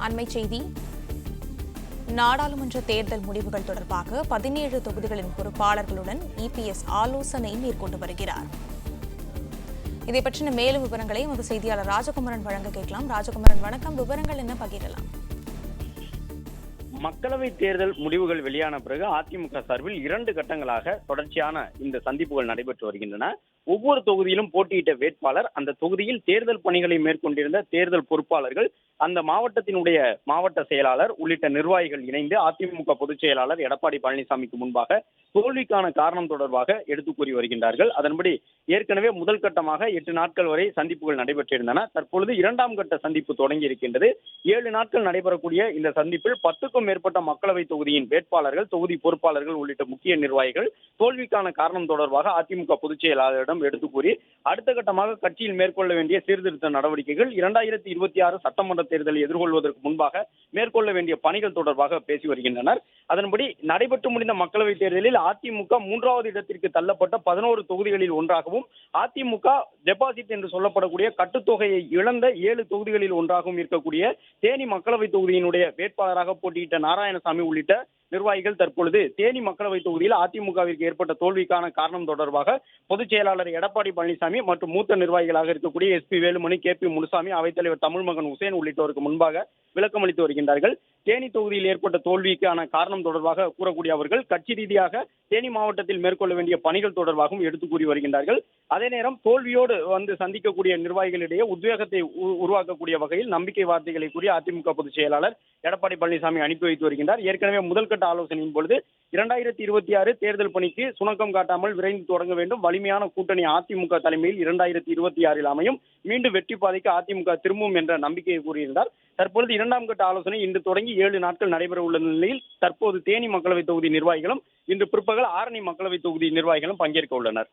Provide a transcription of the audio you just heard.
அண்மைச் செய்தி. நாடாளுமன்ற தேர்தல் முடிவுகள் தொடர்பாக 17 தொகுதிகளின் பொறுப்பாளர்களுடன் இபிஎஸ் ஆலோசனை மேற்கொண்டு வருகிறார். இதை பற்றின மேலும் விவரங்களை எமது செய்தியாளர் ராஜகுமரன் வழங்க கேட்கலாம். ராஜகுமரன், வணக்கம். விவரங்கள் என்ன பகிரலாம்? மக்களவை தேர்தல் முடிவுகள் வெளியான பிறகு அதிமுக சார்பில் 2 கட்டங்களாக தொடர்ச்சியான இந்த சந்திப்புகள் நடைபெற்று வருகின்றன. ஒவ்வொரு தொகுதியிலும் போட்டியிட்ட வேட்பாளர், அந்த தொகுதியில் தேர்தல் பணிகளை மேற்கொண்டிருந்த தேர்தல் பொறுப்பாளர்கள், அந்த மாவட்டத்தினுடைய மாவட்ட செயலாளர் உள்ளிட்ட நிர்வாகிகள் இணைந்து அதிமுக பொதுச் செயலாளர் எடப்பாடி பழனிசாமிக்கு முன்பாக தோல்விக்கான காரணம் தொடர்பாக எடுத்து கூறி வருகின்றார்கள். அதன்படி ஏற்கனவே முதல் கட்டமாக 8 நாட்கள் வரை சந்திப்புகள் நடைபெற்றிருந்தன. தற்பொழுது 2ஆம் கட்ட சந்திப்பு தொடங்கி இருக்கின்றது. 7 நாட்கள் நடைபெறக்கூடிய இந்த சந்திப்பில் 10க்கும் மேற்பட்ட மக்களவை தொகுதியின் வேட்பாளர்கள், தொகுதி பொறுப்பாளர்கள் உள்ளிட்ட முக்கிய நிர்வாகிகள் தோல்விக்கான காரணம் தொடர்பாக அதிமுக பொதுச் செயலாளரிடம் எடுத்து கூறி அடுத்த கட்டமாக கட்சியில் மேற்கொள்ள வேண்டிய சீர்திருத்த நடவடிக்கைகள், 2026 சட்டமன்ற தேர்தலை எதிர்கொள்வதற்கு முன்பாக மேற்கொள்ள வேண்டிய பணிகள் தொடர்பாக பேசி வருகின்றனர். அதன்படி நடைபெற்று முடிந்த மக்களவைத் தேர்தலில் அதிமுக 3வது இடத்திற்கு தள்ளப்பட்ட 11 தொகுதிகளில் ஒன்றாகவும், அதிமுக டெபாசிட் என்று சொல்லப்படக்கூடிய கட்டுத்தொகையை இழந்த 7 தொகுதிகளில் ஒன்றாகவும் இருக்கக்கூடிய தேனி மக்களவை தொகுதியினுடைய வேட்பாளராக போட்டியிட்ட நாராயணசாமி உள்ளிட்ட நிர்வாகிகள் தற்பொழுது தேனி மக்களவை தொகுதியில் அதிமுகவிற்கு ஏற்பட்ட தோல்விக்கான காரணம் தொடர்பாக பொதுச் செயலாளர் எடப்பாடி பழனிசாமி மற்றும் மூத்த நிர்வாகிகளாக இருக்கக்கூடிய எஸ்பி வேலுமணி, கேபி முனுசாமி, அவைத்தலைவர் தமிழ்மகன் உசேன் உள்ளிட்டோருக்கு முன்பாக விளக்கம் அளித்து வருகின்றார்கள். தேனி தொகுதியில் ஏற்பட்ட தோல்விக்கான காரணம் தொடர்பாக கூறக்கூடிய அவர்கள் கட்சி ரீதியாக தேனி மாவட்டத்தில் மேற்கொள்ள வேண்டிய பணிகள் தொடர்பாகவும் எடுத்து கூறி வருகின்றார்கள். அதே நேரம் தோல்வியோடு வந்து சந்திக்கக்கூடிய நிர்வாகிகளிடையே உத்வேகத்தை உருவாக்கக்கூடிய வகையில் நம்பிக்கை வார்த்தைகளை கூறி அதிமுக பொதுச் செயலாளர் எடப்பாடி பழனிசாமி அனுப்பி வைத்து வருகின்றார். ஏற்கனவே முதல் கட்ட ஆலோசனையின் பொழுது 2026 தேர்தல் பணிக்கு சுணக்கம் காட்டாமல் விரைந்து தொடங்க வேண்டும், வலிமையான கூட்டணி அதிமுக தலைமையில் 2026 அமையும், மீண்டும் வெற்றி பாதைக்கு அதிமுக திரும்பும் என்ற நம்பிக்கையை கூறியிருந்தார். தற்பொழுது 2ஆம் கட்ட ஆலோசனை இன்று தொடங்கி 7 நாட்கள் நடைபெற உள்ள நிலையில் தற்போது தேனி மக்களவை தொகுதி நிர்வாகிகளும் இன்று பிற்பகல் ஆரணி மக்களவை தொகுதி நிர்வாகிகளும் பங்கேற்க உள்ளனர்.